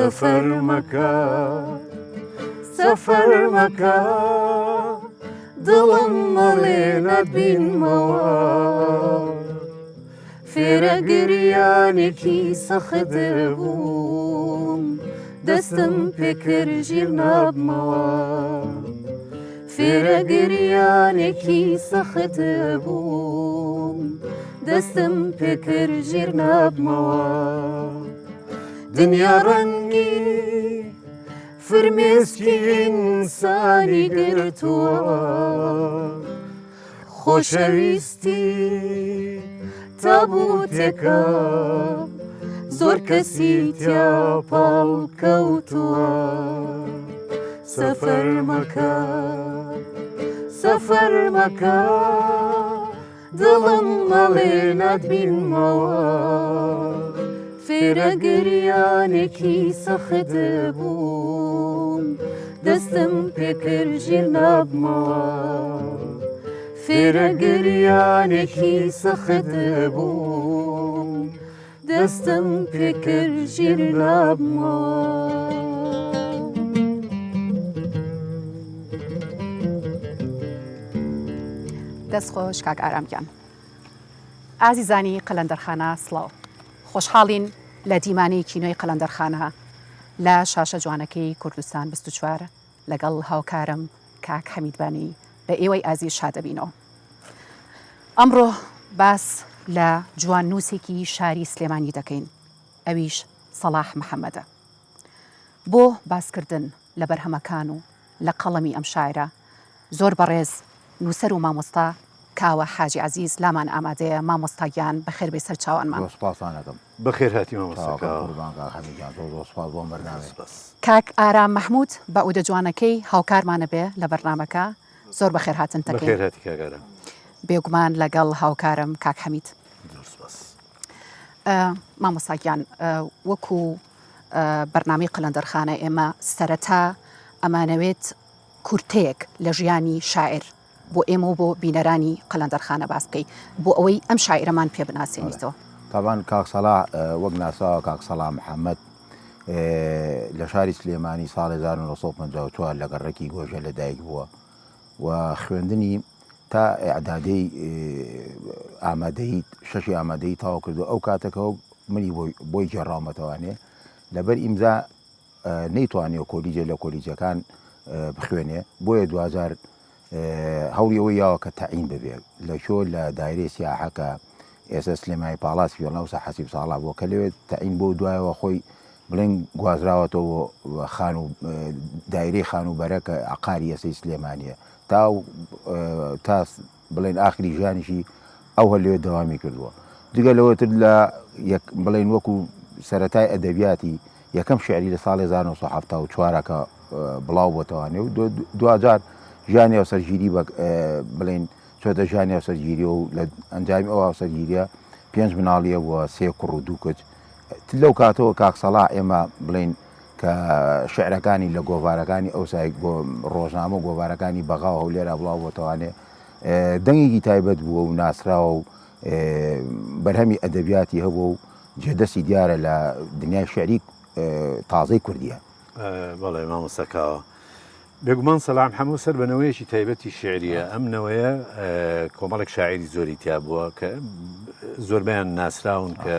سفر مەکە سفر مەکە دڵم مەڵێ نەبینمەوە فێرە گریانێکی سەخت بووم دەستم پێکرد ژیر نابمەوە فێرە گریانێکی سەخت بووم دەستم پێکرد ژیر نابمەوە دنیا ڕەنگی فرمێسکی ئینسانی گرتووە خۆشەویستی تابوتێکە زۆر کەسی تیا پاڵ کەوتووە سەفەر مەکە سەفەر مەکە دڵم مەڵێ ناتبینمەوە فێرە گریانێکی سەخت بووم دەستم پێکرد ژیر نابمەوە فێرە گریانێکی سەخت بووم دەستم پێکرد ژیر نابمەوە دەستخۆش کاک ئارامگیان ئازیزانی قەلەندەرخانە سڵاو خۆشحاڵین لە دیمانەی کینۆی قەلەندەرخانە لە شاشە جوانەکەی کوردستان 24 لەگەڵ هاوکارم کاک حەمیدبانی بە ئێوەی ئازیز شادەبینەوە ئەمڕۆ باس لە جوان نووسێکی شاری سلێمانی دەکەین ئەویش سەلاح محەممەدە بۆ باسکردن لە بەرهەمەکان و لە قەڵەمی ئەم شاعرە زۆر بەڕێز نووسەر و مامۆستا کاوە حاجی عزیز لامان ئامادەیە مامۆستاگیان بەخێر بێ سەر چاوانمان بەخێر هاتی مامۆستا کاک ئارام مەحموود بە ئەودە جوانەکەی هاوکارمانە بێ لە بەرنامەکە زۆر بەخێر هاتن تەکەین بێگومان لەگەڵ هاوکارم کاک حەمید مامۆستاگیان وەکو بەرنامەی قەلەندەرخانە ئێمە سەرەتا ئەمانەوێت کورتەیەک لە ژیانی شاعر بۆ ئێمە و بۆ بینەرانی قەلەندەرخانە باس بکەی بۆ ئەوەی ئەم شاعرەمان پێ بناسیێنیتەوە تاوان کاک سەلاح وەک ناساوە کاک سەلاح محەممەد لە شاری سلێمانی ساڵی 1954 لە گەڕێکی گۆژە لەدایک بووە و خوێندنی تا ئەعدادەی ئامادەی شەشی ئامادەی تاوا کردو ئەو کاتەکەەوە منی بۆی گێڕاومەتەوانێ لەبەر ئیمزا نەیتوانێت کۆلیجە لە کۆلیجەکان بخوێنێ بۆیە 2000 هەوڵیەوەی یاوە کە تەعین ببێ لە شۆ لە دایرەی سیاحەکە ئێستا سلێمانی پاڵاس فێڵەوسە حەسیب ساڵا بۆ کە لەوێت تەعین بۆ دوایەوە خۆی بڵێن گوازراوەتەوە خان و دایرەی خانوبەرە کە عقاری ئێسەی سلێمانیە تا بڵێن ئاخری ژیانیشی ئەو هەر لەوێت دەوامی کردووە دیگە لەوەتر لە بڵێن وەکو سەرەتای ئەدەبیاتی یەکەم شعری لە ساڵی 1974 کە بڵاو بۆتەوانێ و 2000 ژیانی هاوسەرگیری بڵێن چۆتە ژیانی هاوسەرگیری و لە ئەنجامی ئەو هاوسەرگیریە 5 مناڵیە بووە 3 کوڕ و 2 کچ لەو کاتەوە کاک سەلاح ئێمە بڵێن کە شعرەکانی لە گۆڤارەکانی ئەوسای ڕۆژنامە و گۆڤارەکانی بەغاوە و لێرە بڵاو بۆتەوانێ دەنگێکی تایبەت بووە و ناسراوە و بەرهەمی ئەدەبیاتی هەبووە و جێدەستی دیارە لە دنیای شعری تازەی کوردیە بەڵێ مامۆستاکاوە بێگومان سەلاح محەممەد سەر بەنەوەیەکی تایبەتی شعریە ئەم نەوەیە کۆمەڵێک شاعری زۆری تیا بووە کە زۆربیان ناسراون کە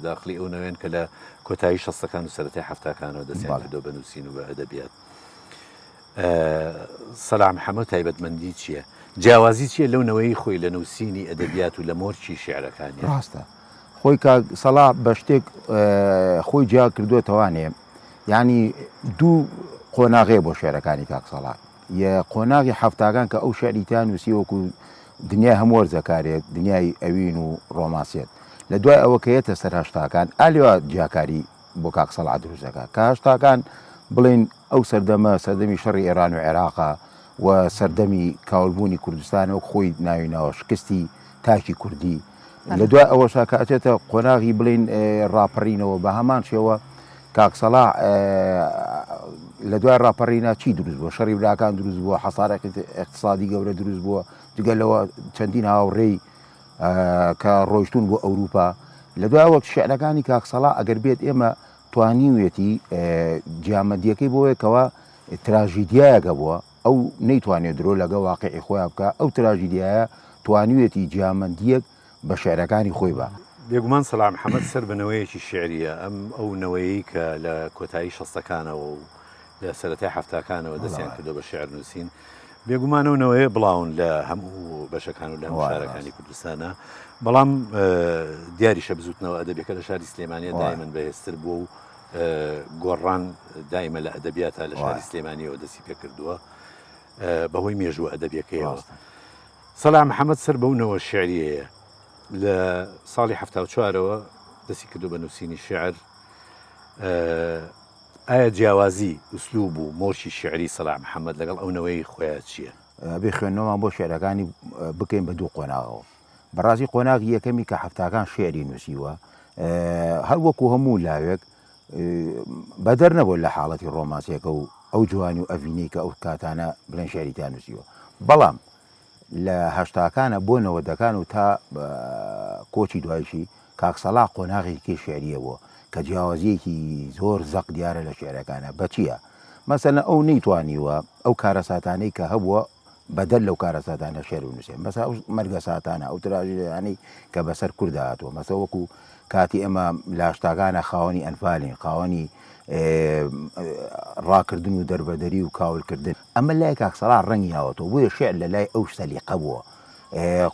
داخلی ئەو نەوێن کە لە کۆتایی شەستەکان و سەرەتای هەفتاکانەوە دەستیان کردۆ بە نووسین و بە ئەدەبیات سەلاح محەممەد تایبەتمەندی چییە؟ جیاوازی چییە لەو نەوەی خۆی لە نووسینی ئەدەبیات و لە مۆرچی شعرەکانی ڕاستە خۆی کاک سەلاح بە شتێک خۆی جیا کردوێتەوانێ یعنی دوو قۆناغەیە بۆ شعرەکانی کاک سەلاح یە قۆناغی هەفتاکان کە ئەو شعریتان نووسی وەکو دنیای هەموو وەرزەکارێت دنیای ئەوین و ڕۆماسیێت لە دوای ئەوە کە یەتە سەر هەشتاکان ئالێوە جیاکاری بۆ کاک سەلاح دروستەکە کە هەشتاکان بڵێن ئەو سەردەمی شەڕی ئێران و عێراقا و سەردەمی کاولبوونی کوردستانەوە خۆی ناوینەوە شکستی تاکی کوردی لە دوای ئەوەشا کە ئەچێتە قۆناغی بڵێن ڕاپەڕینەوە بە هەمان شێوە کاک سەلاح لە دوای ڕاپەڕینا چی دروست بووە شەڕی براکان دروست بووە حەسارێکی اقتصادی گەورە دروست بووە جگە لەوە چەندین هاوڕێی کە ڕۆیشتون بۆ ئەوروپا لە دوای وەک شعرەکانی کاک سەلاح ئەگەر بێت ئێمە توانیوێتی جیامەندیەکەی بۆیەکەوە تراژیدیایەکە بووە ئەو نەیتوانێت درۆ لەگە واقعی خۆیان بکە ئەو تراژیدیایە توانیوێتی جیامەندیەک بە شێعرەکانی خۆی بە. بێگومان سەلام محەممەد سەر بنەوەیەکی شعریە ئەم ئەو نەوەیەی کە لە کۆتایی شەستەکانەوە و لە سەرەتای هەفتاکانەوە دەستیان کردو بە شعر نووسین بێگومانەوەنەوەی بڵاون لە هەموو بەشەکان و لە شارەکانی کوردستانە بەڵام دیاریشە بزوتنەوە ئەدەبیەکە لە شاری سلێمانیە دایمەن بەهێزتر بووە و گۆڕان دایمە لە ئەدەبیاتە لە شاری سلێمانیەوە دەستی پێ کردووە بەهۆی مێژووە ئەدەبیەکەیەوە. سەلام محەممەد سەر بەونەوە شعریەیە لە ساڵی 1970ەوە دەستی کردو بە نووسینی شعر. ئایا جیاوازی ئوسلوب و مۆشی شعری سەلام محەممەد لەگەڵ ئەوەوەی خۆیان چییە؟ بێ خوێندنەوەمان بۆ شێعرەکانی بکەین بە دوو قۆناغەوە. بەڕاستی قۆناغی یەکەمی کە هەفتاکان شێعری نووسیوە هەر وەکو هەموو لاوێک بەدەر نەبوو لە حاڵەتی ڕۆمانسیەکە و ئەو جوانی و ئەڤینەی کە ئەو کاتانە بڵێن شێریتان نووسیوە. بەڵام لە هەشتاکانە بۆ نەوەدەکان و تا کۆچی دوایشی کاکسەڵا قۆناغێکی شێعریە بووە کە جیاوازیەکی زۆر زەق دیارە لە شێعرەکانە بەچیە؟ مەسەلەن ئەو نەیتوانیوە ئەو کارە ساتانەی کە هەبووە بەدەل لەو کارە ساتانە شێر بنووسێن مەسا ئەو مەرگە ساتانە ئەو تراژیدیانەی کە بەسەر کووردا هاتووە مەسە وەکو کاتی ئێمە لە هەشتاکانە خاوەنی ئەنفالین خاوەنی ڕاکردن و دەربەدەری و کاولکردن ئەمە لای کاکسەڵا ڕەنگی هاوەتەوە بۆیە شێعر لە لای ئەو سەلیقە بووە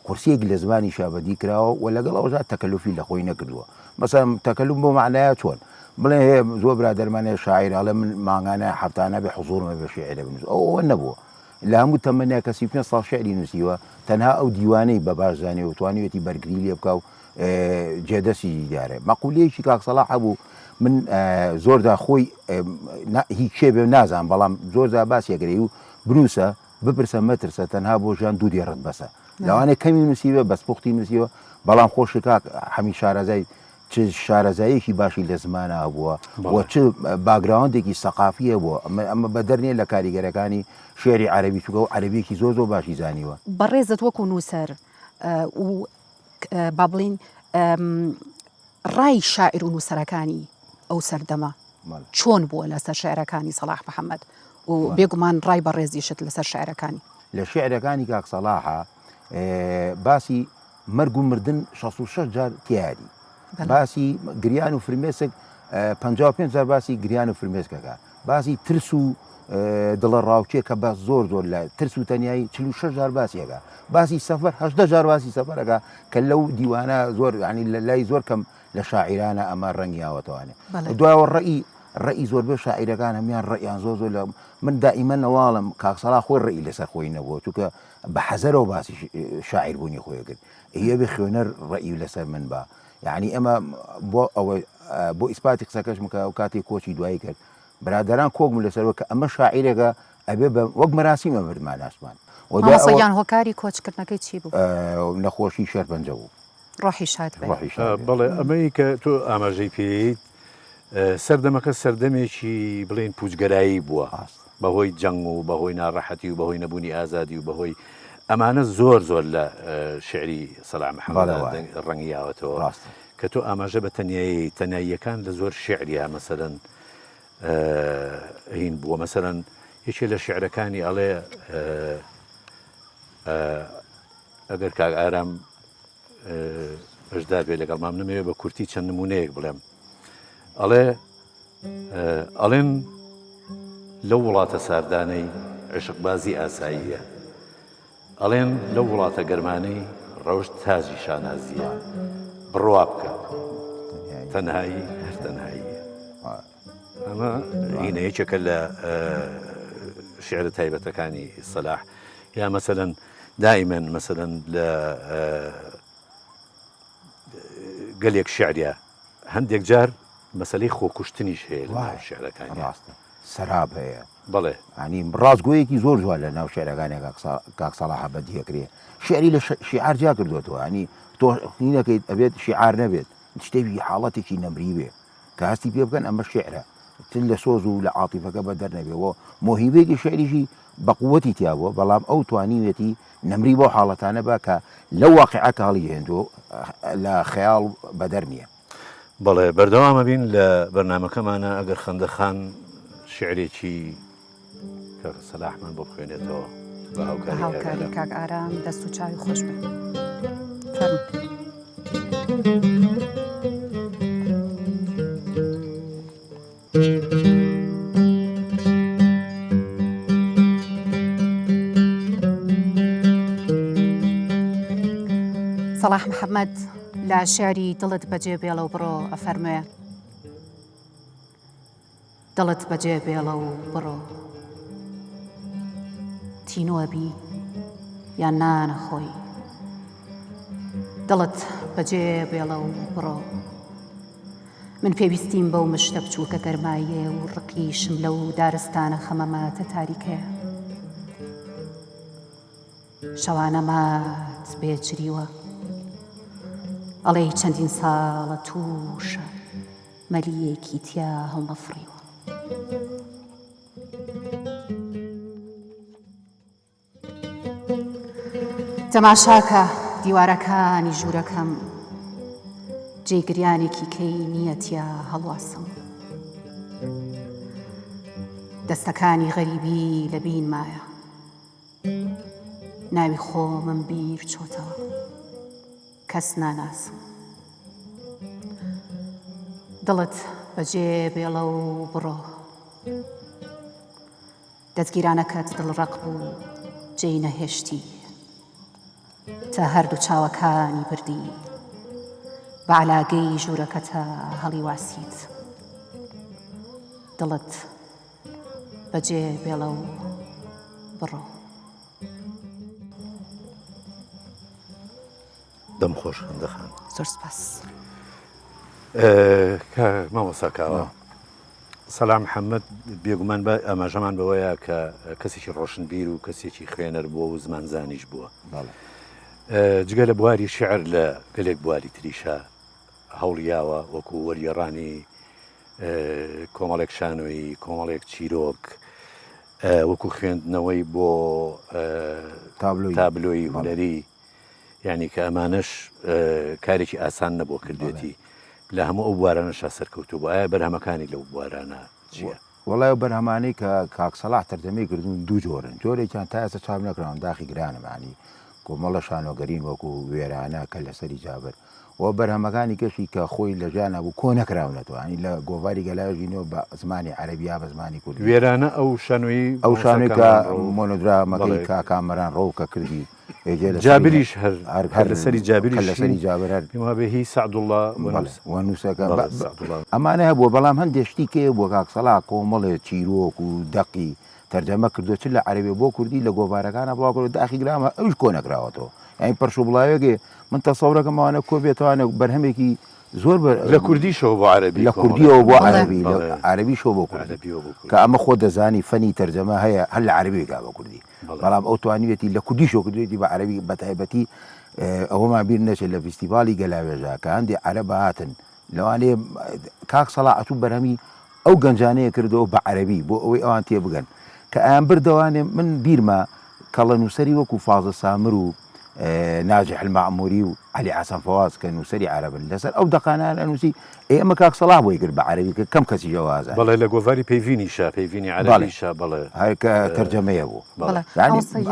قورسێک لە زمانی شابەدی کراوە و لەگەڵ ئەوژا تەکەلوفی لە خۆی نەکردووە مەسەڵەن تەکەلوف بۆ معنایە چۆن بڵێ هەیە زۆر برادەرمانێ شاعیرەڵێ من مانگانە هەفتانە بێ حوزوڕمە بە شێعرە بنووس ئەوە نەبووە لە هەموو تەمەنیا کە 35 ساڵ شێعری نووسیوە تەنها ئەو دیوانەی بە باشزانێ و توانیوێتی بەرگری لێ بکە و جێدەسی دیارێ مەقولەیەکی کاکسەڵا هەبوو من زۆردا خۆی هیچ شێ بێ نازان بەڵام زۆردا باسیەگەری و بنووسە بپرسە مەترسە تەنها بۆ ژیان دوو دێڕت بەسە لەوانەیە کەمی نووسیوە بەسپۆختی نووسیوە بەڵام خۆشی کاک هەمی شارەزای چ شارەزایەکی باشی لە زمانە هەبووە و چ باگراوندێکی سەقافیە بووە ئەمە بە دەرنێ لە کاریگەرەکانی شێعری عەرەبی چووکە و عەرەبیەکی زۆر باشی زانیوە بەڕێزت وەکو نووسەر و با بڵین ڕای شاعر و نووسەرەکانی ئەو سەردەمە چۆن بووە لەسەر شێعرەکانی سەلاح محەممەد و بێگومان ڕای بەڕێزیشت لەسەر شێعرەکانی لە شێعرەکانی کاکسەڵاحە باسی مەرگ و مردن 66 جار تیاری باسی گریان و فرمێسک 55 جار باسی گریان و فرمێسکەکە باسی ترس و دڵە ڕاوچێ کە باس زۆر زۆر لە ترس و تەنایی 46 جار باسیەکە باسی سەفەر 18 جار باسی سەفەرەکە کە لەو دیوانە زۆر ینی لە لای زۆر کەم لە شاعیرانە ئەمە ڕەنگیاوەتەوانێت دوایەوە ڕێی زۆر بێ شاعیرەکان هەمیان ڕێیان زۆر زۆر لە من دائیمە نەواڵم کاکسەڵا خۆی ڕێی لەسەر خۆی نەبووە چونکە بە حەزەرەوە باسی شاعیر بوونی خۆی کرد هە بێ خوێنەر ڕێی لەسەر من بە یعنی ئەمە بۆ ئەوە بۆ ئیسپاتی قسەکەشم کە ئەو کاتی کۆچی دوایی کرد برادران کۆگم لەسەرەوە کە ئەمە شاعیرێکە ئەبێ بە وەک مەراسیمە بردمان ئاسمان مامۆستایان هۆکاری کۆچکردنەکەی چی بوو نەخۆشی شەرپەنجە بوو ڕۆحی شاد بەڵێ ئەمەی کە تۆ ئاماژەی پێیت سەردەمەکە سەردەمێکی بڵێن پوچگەرایی بووە بەهۆی جەنگ و بەهۆی ناڕەحەتی و بەهۆی نەبوونی ئازادی و بەهۆی ئەمانە زۆر زۆر لە شعری سەلاح محەممەد ڕەنگیاوەتەوە کە تۆ ئاماژە بە تەناییەکان لە زۆر شعریە مەسەرەن هین بووە مەسەرەن یەکێ لە شعرەکانی ئەڵێ ئەگەر کاک ئارام بەشدار بێ لەگەڵ مام نمەوێت بە کورتی چەند نمونەیەک بڵێم ئەڵێن لەو وڵاتە ساردانەی عشقبازی ئاساییە ئەڵێن لەو وڵاتە گەرمانەی ڕەوشت تاجی شانازیە بڕوا بکە تەنهایی هەر تەنهاییە ئەمە هینە یەکێکە لە شعرە تایبەتەکانی سەلاح یا مەسەلەن دائیمەن مەسەلەن لە گەلێک شعریە هەندێک جار مەسەلەی خۆکوشتنیش هەیە لە شعرەکانی ڕاستە سەراب هەیە بەڵێ ینی ڕازگۆیەکی زۆر جوان لە ناو شێعرەکانی کاکسەڵاح بەدیەکرێ شعری لە شیعار جا کردوێتەوە ینی تۆ خوێنەکەیت ئەبێت شیعار نەبێت شتێکی حاڵەتێکی نەمری بێ کە هەستی پێ بکەن ئەمە شعرە تل لە سۆز و لە عاتیفەکە بە دەرنەبێەوە مۆهیبێکی شعریشی بە قووەتی تیابووە بەڵام ئەو توانیوێتی نەمری بۆ حاڵەتانە بە کە لەو واقعەکە هەڵی هێندۆ لە خەیاڵ بەدەر نییە بەڵێ بەردەوامە بین لە بەرنمەکەمانە ئەگەر خەندەخان شعرێکی کە سەلاحمان بۆ بخوێنێتەوە بە هاوکاری کاک ئارام دەست و چاوی خۆش بێ فەرموو. سەلاح محەممەد لە شعری دڵت بەجێ بێڵە و بڕۆ ئەفەرموێ دڵت بەجێ بێڵە و بڕۆ تینۆبی یان نانە خۆی دڵت بەجێ بێڵە و بڕۆ من پێویستیم بەو مشتە بچووکە گەرماییە و ڕقیشم لەو دارستانە خەمەماتە تاریکەیە شەوانە مات بێجریوە ئەڵێ چەندین ساڵە تووشە مەلیەکی تیا هەڵنەفڕیوە تەماشاکە دیوارەکانی ژوورەکەم جێگریانێکی کەی نیەتیا هەڵواسم دەستەکانی غەریبی لە بین مایە ناوی خۆمم بیر چۆتەوە کەس ناناسم دڵت بەجێ بێڵە و بڕۆ دەستگیرانەکەت دڵڕەق بوو جێی نەهێشتی تا هەردوو چاوەکانی بردی بە عەلاگەی ژوورەکەتە هەڵی واسیت دڵت بەجێ بێڵە و بڕۆ دەم خۆش خەندەخان زۆر سپاس کە مامۆساکاوە سەلاح محەممەد بێگومان بە ئاماژەمان بەوەیە کە کەسێکی ڕۆشنبیر و کەسێکی خوێنەر بووە و زمانزانیش بووە جگە لە بواری شعر لە گەلێک بواری تریشە هەوڵیاوە وەکو وەریێڕانی کۆمەڵێک شانۆیی کۆمەڵێک چیرۆک وەکو خوێندنەوەی بۆ تابلۆی هونەری یعنی کە ئەمانش کارێکی ئاسان نەبوو کردێتی لە هەموو ئەو بوارانەشا سەرکەوتو بوو ئایا بەرهەمەکانی لەو بوارانە چییە؟ وڵای بەرهەمانەی کە کاک سەلاح تەرجەمەی کردوون دوو جۆرن جۆرێکیان تا ئێستا چاپ نەکراون داخی گرانمانی کۆمەڵە شانۆگەرین وەکو وێرانە کە لەسەری جابر و بەرهەمەکانی کەشی کە خۆی لە ژیانە بوو کۆ نەکراونەتەوە ینی لە گۆڤاری گەلاژینەوە بە زمانی عەرەبیا بە زمانی کوردی وێرانە ئەو شانۆیی ئەو شانۆی کە مۆنۆدرامەکەی کاکامەران ڕۆکە کردی جابریش هەر لەسەری جابری لەسەری جابر هەر بێهی سەعدوڵڵا وەنووسەکە ئەمانە هەبووە بەڵام هەندێشتی کێ بۆ کاک سەلاح کۆمەڵێ چیرۆک و دەقی تەرجەمە کردو چ لە عەرەبی بۆ کوردی لە گۆڤارەکانە بڵاو داخی گرامە ئەوش کۆ نەکراوەتەوە یعنی پەرش و بڵاوێگێ من تەسەورەکەمانە کۆ بێتوانە بەرهەمێکی زۆر لە کوردیشەوە بۆ عەرەبی لە کوردیەوە بۆ عەرەبی عەرەبیشەوە بۆ کوردی کە ئەمە خۆ دەزانی فەنی تەرجەمە هەیە هەر لە عەرەبیێکا بە کوردی بەڵام ئەو توانیوێتی لە کوردیشەوە کردوێتی بە عەرەبی بەتایبەتی ئەوەمان بیر نەچێت لە فیستیڤالی گەلاوێژە کە هەندێک عەرەب هاتن لەوانێ کاک سەلاح ئەچوو بەرهەمی ئەو گەنجانەیە کردەوە بە عەرەبی بۆ ئەوەی ئەوان تێ بگەن کە ئەیان بردەوانێ من بیرمە کەڵە نووسەری وەکو فازە سامر و ناجح المعموری و علی حەسەن فەواز کە نووسەری عەرەبن لەسەر ئەو دەقانان ئەنووسی ئێمە کاک سەلاح بۆی کرد بە عەرەبی کە کەم کەسی جەوازە بەڵێ لە گۆڤاری پەیڤینیشە پەیڤینی عەرەبیشە بەڵێ هەر کە تەرجەمەیە بوو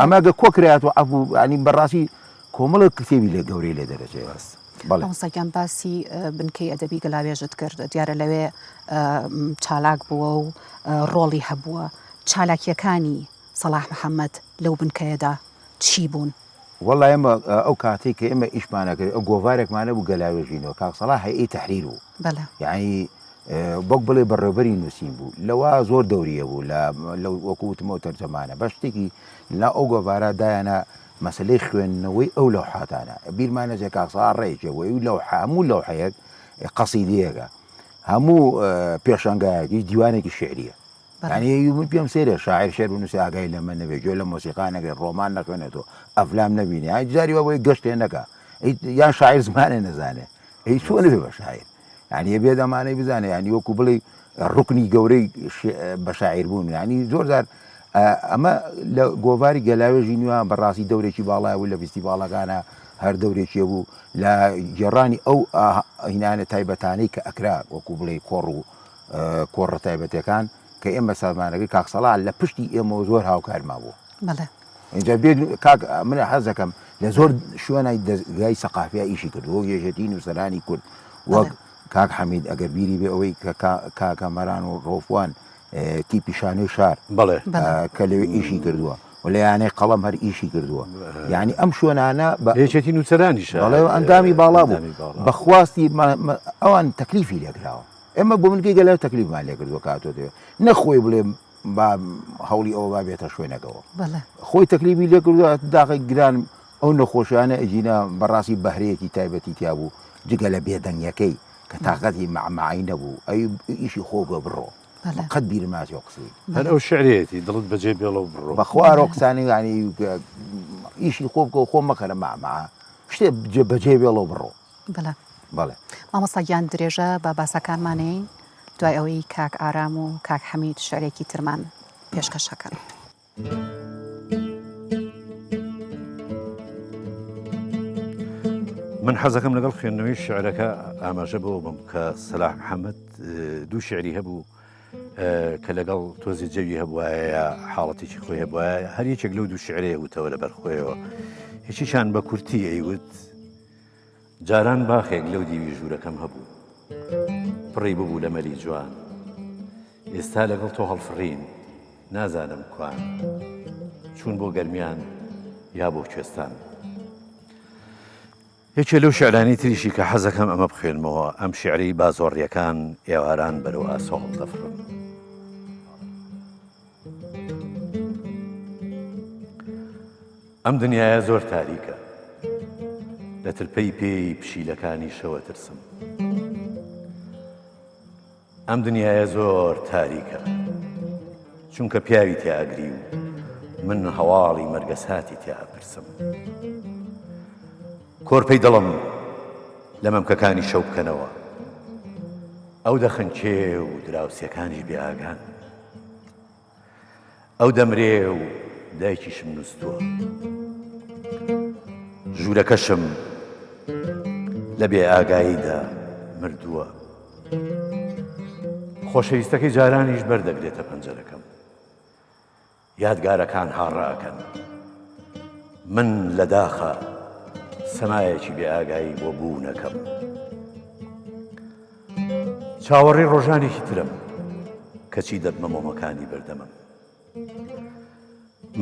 ئەماگە کۆ کرایەوە ئەبوو ینی بەڕاستی کۆمەڵە کتێبی لێ گەورەی لێ دەرەچێت ئەوسەگیان باسی بنکەی ئەدەبی گەلاوێژت کرد دیارە لەوێ چالاک بووە و ڕۆڵی هەبووە چالاکیەکانی سەلاح محەممەد لەو بنکەیەدا چی بوون؟ وەڵای ئێمە ئەو کاتێک کە ئێمە ئیشمانەکرد ئەو گۆڤارێکمانە بوو گەلاوێژینەوە کاک سەلاح هەیئەی تەحریر بوو یعنی بۆک بڵێ بەڕێوەبەری نووسین بوو لەوە زۆر دەوریە بوو لە وەکووتمەوە تەرجەمانە بە شتێکی لا ئەو گۆڤارە دایانە مەسلەی خوێندنەوەی ئەو لەوحاتانە بیرمانەجێ کاک سەلاح ڕێژەوەی و لەو هەموو لەوحەیەک قەسیدەیەکە هەموو پێشەنگایەکی دیوانێکی شعریە ینی من پێم سێرە شاعر شێر بنووسی ئاگای لەمە نەبێت گوێ لە مۆسیقا نەگرێت ڕۆمان نەخوێنێتەوە ئەفلام نەبینێ ئای جاری وەبەوەی گەشتێ نەکە یان شاعر زمانێ نەزانێ ئەی چۆن نەبێ بە شاعر ینی بێ دەمانەی بزانێ ینی وەکو بڵێ ڕوکنی گەورەی بە شاعر بوون ینی زۆر زار ئەمە لە گۆڤاری گەلاوێژی نوێیان بەڕاستی دەورێکی باڵایە و لە فیستیڤاڵەکانە هەر دەورێکی بوو لە جێڕانی ئەو هینانە تایبەتانەی کە ئەکرا وەکو بڵێ کۆڕ و کۆڕە تایبەتەکان کە ئێمە سامانەکەی کاکسەڵا لە پشتی ئێمە زۆر هاوکارما بوو. اینجا بێت کاک منە حەز دەکەم لە زۆر شوێنی دەستگای سەقافیا ئیشی کردو وەک یەکێتی نووسەرانی کورد وەک کاک حەمید ئەگەر بیری بێ ئەوەی کاکە مەران و ڕۆفوان تیپی شانەی شار کە لەوێ ئیشی کردووە و لە یانەی قەڵەم هەر ئیشی کردووە یعنی ئەم شوێنانە یەکێتی نووسەرانی بەڵێ ئەندامی باڵا بوو بەخواستی ئەوان تەکلیفی لێکراوە ئێمە بۆ منگەی گەلای تەکلیفمان لێ کردووە کاتۆ دێ نەخۆی بڵێ با هەوڵی ئەوە با بێتە شوێنەکەەوە خۆی تەکلیفی لێ کردووە داخی گران ئەو نەخۆشیانە ئەجینا بەڕاستی بەهرەیەکی تایبەتی تیا بوو جگە لە بێدەنگەکەی کە تااقەتی معماعی نەبوو ئەی ئیشی خۆگە بڕۆ قەت بیرماتی قسەی هەر ئەو شعرێتی دڵت بەجێ بێڵەوە بڕۆ بەخوا قسانی ینی ئیشی خۆ بکە خۆ مەکەرە ماما شتێ بەجێ بێڵەوە بڕۆ بەڵێ مامۆستاگیان درێژە بە باسەکانمانەی دوای ئەوەی کاک ئارام و کاک حەمید شعرێکی ترمان پێشکەشەکەن. من حەزەکەم لەگەڵ خوێندنەوەی شعرەکە ئاماژە بەوە بم کە سەلاح محەممەد دوو شعری هەبوو کە لەگەڵ تۆزی جەوی هەبووایە حاڵەتێکی خۆی هەبووە هەر یەکێک لەو دوو شعرەیە وتەوە لە بەرخۆیەوە هیچیشان بە کورتی ئەیوت جاران باخێک لەو دیوی ژوورەکەم هەبوو پڕی ببوو لە مەلی جوان ئێستا لەگەڵ تۆ هەڵفڕین نازانم کوان چوون بۆ گەرمیان یا بۆ کوێستان. هیچ لەو شعرانی تریشی کە حەزەکەم ئەمە بخوێنمەوە ئەم شعری بازۆڕیەکان ئێواران بەرەو ئاسۆڵ دەفڕن. ئەم دنیاە زۆر تاریکە لە ترپەی پێی پشیلەکانی شەوە ترسم. ئەم دنیاە زۆر تاریکە چونکە پیاوی تیاگری و من هەواڵی مەرگەساتی تیا پرسم. کۆرپەی دڵم لە مەمکەکانی شەو بکەنەوە ئەو دەخەنچێ و دراوسەکانی بێئاگان ئەو دەمرێ و دایکیشم نووسووە ژوورەکەشم لە بێئاگاییدا مردووە خۆشەویستەکەی جارانیش بەردەگرێتە پەنجەرەکەم یادگارەکان هاڕاکەن من لە داخە سەمایەکی بێئاگایی بۆ بوونەکەم چاوەڕێی ڕۆژانێکی ترم کەچی دەبمە مۆمەکانی بەردەمم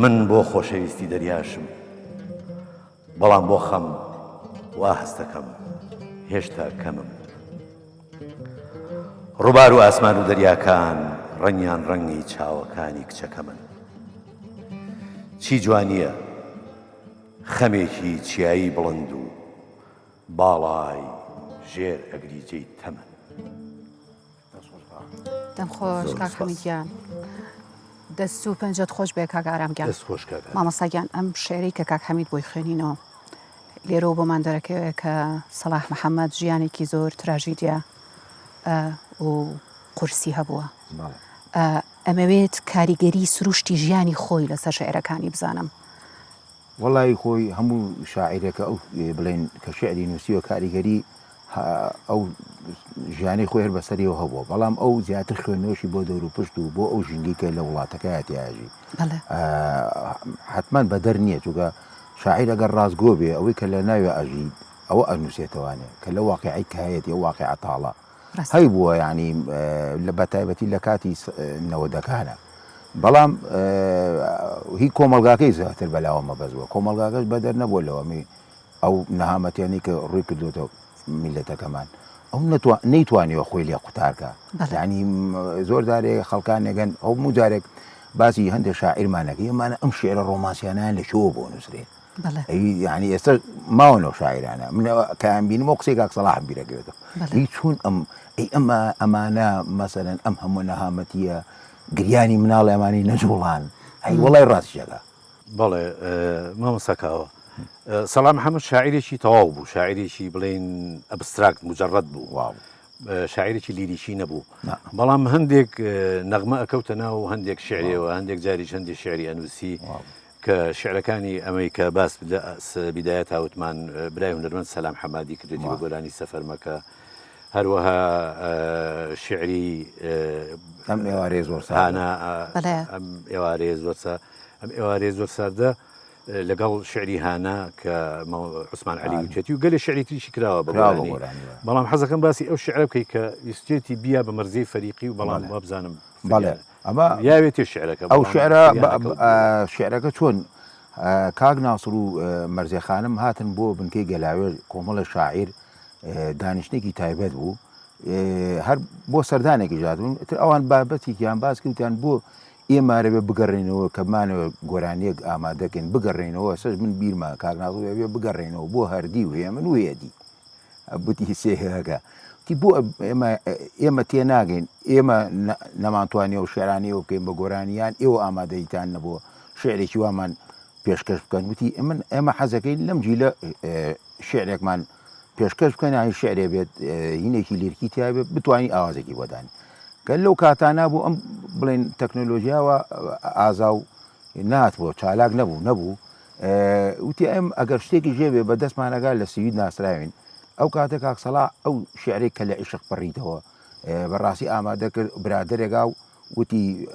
من بۆ خۆشەویستی دەریاشم بەڵام بۆ خەم وا هەستەکەم هێشتا کەمم ڕووبار و ئاسمان و دەریاکان ڕەنگیان ڕەنگی چاوەکانی کچەکە من چی جوانیە خەمێکی چیایی بڵند و باڵای ژێر ئەگریجەی تەمەن. دەمخۆش کاک حەمیدیان دەست و پەنجەت خۆش بێ کاک ئارامگیان مامۆستاگیان ئەم شعرەی کە کاک حەمید بۆی خوێنینەوە لێرەوە بۆمان دەرەکەوێت کە سەلاح محەممەد ژیانێکی زۆر تراژیدە و قورسی هەبووە ئەمەوێت کاریگەری سروشتی ژیانی خۆی لەسەر شعرەکانی بزانم. وڵی خۆی هەموو شاعیرەکە ئەو بڵێن کە شعری نووسیوە کاریگەری ئەو ژیانی خۆی هەر بەسەریەوە هەبووە بەڵام ئەو زیاتر خوێندنەوەشی بۆ دەور و پشت و بۆ ئەو ژینگیکە لە وڵاتەکەیەتیاژی حتمما بەدەر نییە چووکە شاعیر ئەگەر ڕازگۆ بێ ئەوەی کە لە ناوێ ئەژید ئەوە ئەنووسێتەوانێ کە لە واقعی کایەتی ئەو واقع تاڵە هەی بووە ینی لە بەتایبەتی لە کاتی نەوەدەکانە بەڵام هی کۆمەلگاکەی زیاتر بەلاوەمە بەزوە کۆمەلگاکەش بەدەر نەبووە لەوەمی ئەو نەهامەتیانی کە ڕووی کردوێتەوە میلەتەکەمان ئەو نەیتوانیەوە خۆی لێ قوتارکە ینی زۆر جارێک خەڵکانێگەن ئەو جارێک باسی هەندێک شاعیرمانەکە ئەمانە ئەم شعرە ڕۆمانسیانیان لە شۆ بۆ نووسرێت ینی ئێستا ماوەنەوە شاعرانە من کەیان بینمەوە قسەی کاک سەلاح بیرەکەوێتەوە هی چون ئەمانە مەسەرەن ئەم هەموو نەهامەتیە گریانی مناڵ ئەمانی نەجوڵان ئەی وەڵای ڕاستیەکە بەڵێ مامۆستاکاوە سەلاح محەممەد شاعیرێکی تەواو بوو شاعیرێکی بڵێن ئەبستراکت مجەڕەت بوو واو شاعیرێکی لیریشی نەبوو بەڵام هەندێک نەغمە ئەکەوتە ناو هەندێک شعرەوە هەندێک جاریش هەندێک شعری ئەنووسی کە شعرەکانی ئەمریکا باس بدایەت هاوتمان برای هونەرمەند سەلام حەمادی کردێتی بە گۆرانی سەفەرمەکە هەروەها شعری ئەم ئێوارەیە زۆر هانا ئەم ئێوارەیە ئێوارەیە زۆر ساردە لەگەڵ شعری هانا کە عوسمان عەلی وچێتی و گەلێ شعری تریشی کراوە بە گۆرانی بەڵام حەزەکەم باسی ئەو شعرە بکەی کە ویستێتی بیا بە مەرزەی فەریقی و بەڵام وابزانم بەڵێ ئەمە یاوێتی شعرەکە ئەو شعرەکە چۆن کاک ناسر و مەرزێ خانم هاتن بۆ بنکەی گەلاوێ کۆمەڵە شاعیر دانیشتێکی تایبەت بوو هەر بۆ سەردانێکی ژاتون تر ئەوان بابەتێکیان باس کردیان بۆ ئێمارەوێ بگەڕێنەوە کە بمانەوە گۆرانیەک ئامادەکەین بگەڕێنەوە سەر من بیرمە کاک ناسر وێ بگەڕێنەوە بۆ هەردی و هێمن وێدی بوتی سێهەکە تی بۆ ئێمە تێناگەین ئێمە نەمانتوانێ و شێرانیەوە بکەین بە گۆرانیان ئێوە ئامادەیتان نەبووە شعرێکی وامان پێشکەش بکەن وتی ئێمە حەزەکەین لەم جیلە شعرێکمان پێشکەش بکەن هی شعرێ بێت هینێکی لیرکی تیا بێت بتوانین ئاوازێکی بۆدانی کە لەو کاتانە بوو ئەم بڵێن تەکنۆلۆژیاوە ئازا و ناتبووە چالاک نەبوو وتی ئەم ئەگەر شتێکی ژێبێ بە دەستمانەگار لە سوید ناسراوین ئەو کاتە کاک سەڵاح ئەو شعرێک کە لە عیشق پڕیتەوە بەڕاستی ئامادە کرد برادێکا و وتی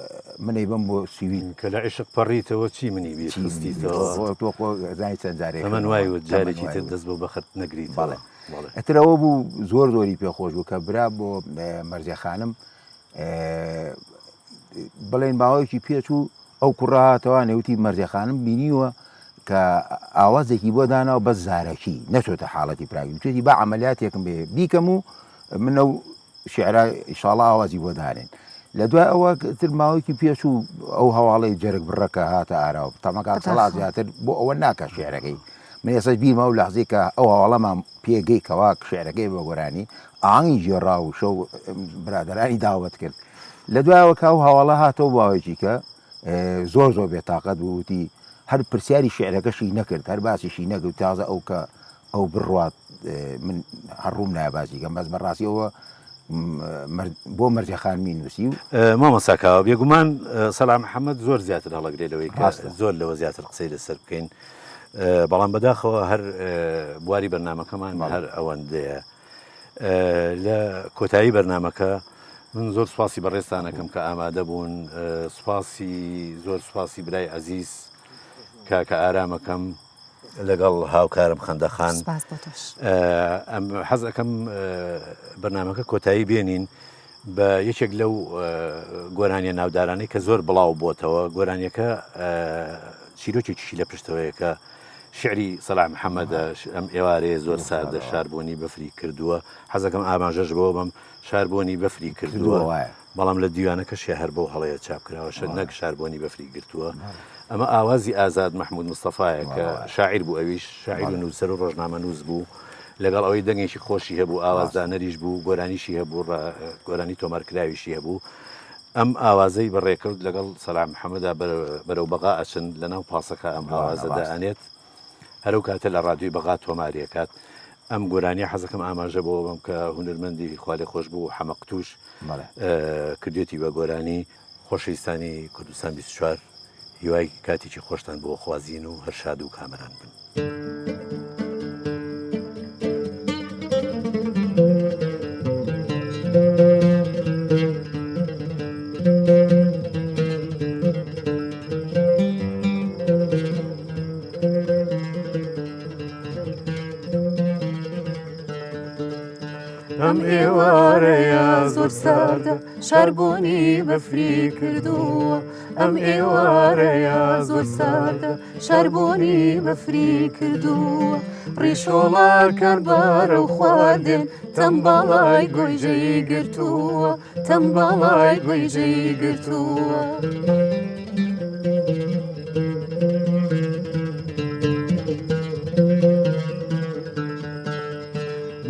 منەی بم بۆ سوید کە لە عیشق پەڕیتەوە چی منی بیستیتەوەزانی چەند جارێک ئەمە وای جارێکی تر دەست بۆ بەخت نەگریت بەڵێ ئەترەوە بوو زۆری پێخۆش بوو کە برا بۆ مەرزێ خانم بڵێن باوەیەکی پێچوو ئەو کوڕاتەوە نێوتی مەرزێ خانم بینیوە کە ئاوازێکی بۆ داناوە بەس زارەکی نەچۆتە حاڵەتی پراوی توێتی با عملیاتێکم بێ بیکەم و منە و شعرا ئیشاڵڵا ئاوازی بۆ دارێن لە دوای ئەوە تر ماوەیەکی پێچوو ئەو هەواڵەی جەرگ بڕەکە هاتە ئاراوە تەمەکات سەڵات زیاتر بۆ ئەوە ناکە شعرەکەی من ئێستا بیرمە و لەحزەی کە ئەو هەواڵەمان پێگەی کەوا شعرەکەی بە گۆرانی ئاهەنگی ژێڕا و شەو برادەرانی داوت کرد لە دوایەوە کە ئەو هەواڵە هاتەوە باوەیەکی کە زۆر بێتاقەت بووتی هەر پرسیاری شعرەکەشی نەکرد هەر باسیشی نەکرد تازە ئەو کە ئەو بڕوات من هەڕووم نایبازیکەم بەس بەڕاستیەوە بۆ مەرجە خانمی نووسی و مامەساکاوە بێگومان سەلام محەممەد زۆر زیاتر هەڵەگرێتەوەی کە زۆر لەوە زیاتر قسەی لەسەر بکەین بەڵام بەداخەوە هەر بواری بەرنمەکەمان هەر ئەوەندەیە لە کۆتایی بەرنمەکە من زۆر سواسی بەڕێستانەکەم کە ئامادە بوون زۆر سواسی برای عەزیز کاکە ئارامەکەم لەگەڵ هاوکارم خەندەخان ئەم حەز ئەەکەم بەرنمەکە کۆتایی بێنین بە یەکێک لەو گۆرانیە ناودارانەی کە زۆر بڵاو بۆتەوە گۆرانیەکە چیرۆکێکیشی لە پشتەوەیە کە شعری سەلام محەممەدە ئەم ئێوارەیە زۆر ساردە شاربوونی بەفری کردووە حەزەکەم ئاماژەش بۆ بەم شاربوونی بەفری کردووە بەڵام لە دیوانەکەشی هەر بەو هەڵەیە چاپکراوە نەک شاربوونی بەفری گرتووە ئەمە ئاوازی ئازاد مححمود مستەفاایە کە شاعیر بوو ئەویش شاعیر و نووسەر و ڕۆژنامە نووس بوو لەگەڵ ئەوەی دەنگێکی خۆشی هەبوو ئاوازدانەریش بوو گۆرانیشی هەبوو گۆرانی تۆمارکراویشی هەبوو ئەم ئاوازەی بەڕێکەوت لەگەڵ سەلام محەممەدا بەرەو بەغا ئەچن لەناو پاسەکە ئەم ئاوازەدا ئەنێت هەرو کاتە لە ڕادیۆی بەغا تۆماریەکات ئەم گۆرانی حەزەکەم ئاماژە بۆ بم کە هونەرمەندی خوالێ خۆش بوو حەمەقتوش کردێتی بە گۆرانی خۆشەویستانی کوردستان 24 هیوای کاتێکی خۆشتان بۆ خوازیین و هەر شاد و کامەران بن. ئەم ئێوارەیە زۆر ساردە شاربوونی بەفری کردووە ئەم ئێوارەیە زۆر ساردە شاربوونی بەفری کردووە ڕیشۆڵاکان بارە و خواردێن تەمباڵای گۆیژەی گرتووە تەمباڵای گۆیژەی گرتووە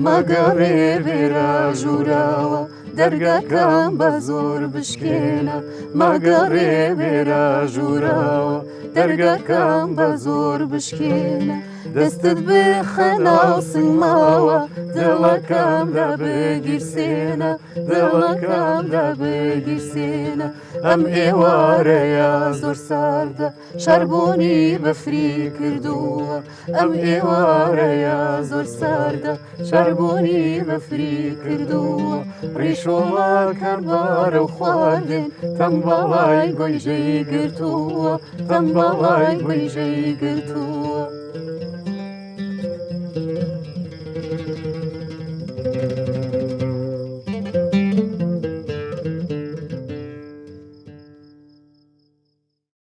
مەگەڕێ بێرە ژووراوە دەرگاکەم بە زۆر بشکێنە مەگەڕێ بێرە ژووراوە دەرگاکەم بە زۆر بشکێنە دەستت بخەناو سنگماوە دڵەکەمدا بگیرسێنە دڵەکەمدا بگیرسێنە ئەم ئێوارەیە زۆر ساردە شەربوونی بەفری کردووە ئەم ئێوارەیە زۆر ساردە شەربوونی بەفری کردووە ڕیشۆڵەکان بارە و خواردێن تەمبەڵای گۆیژەی گرتووە تەمبەڵای گۆیژەی گرتووە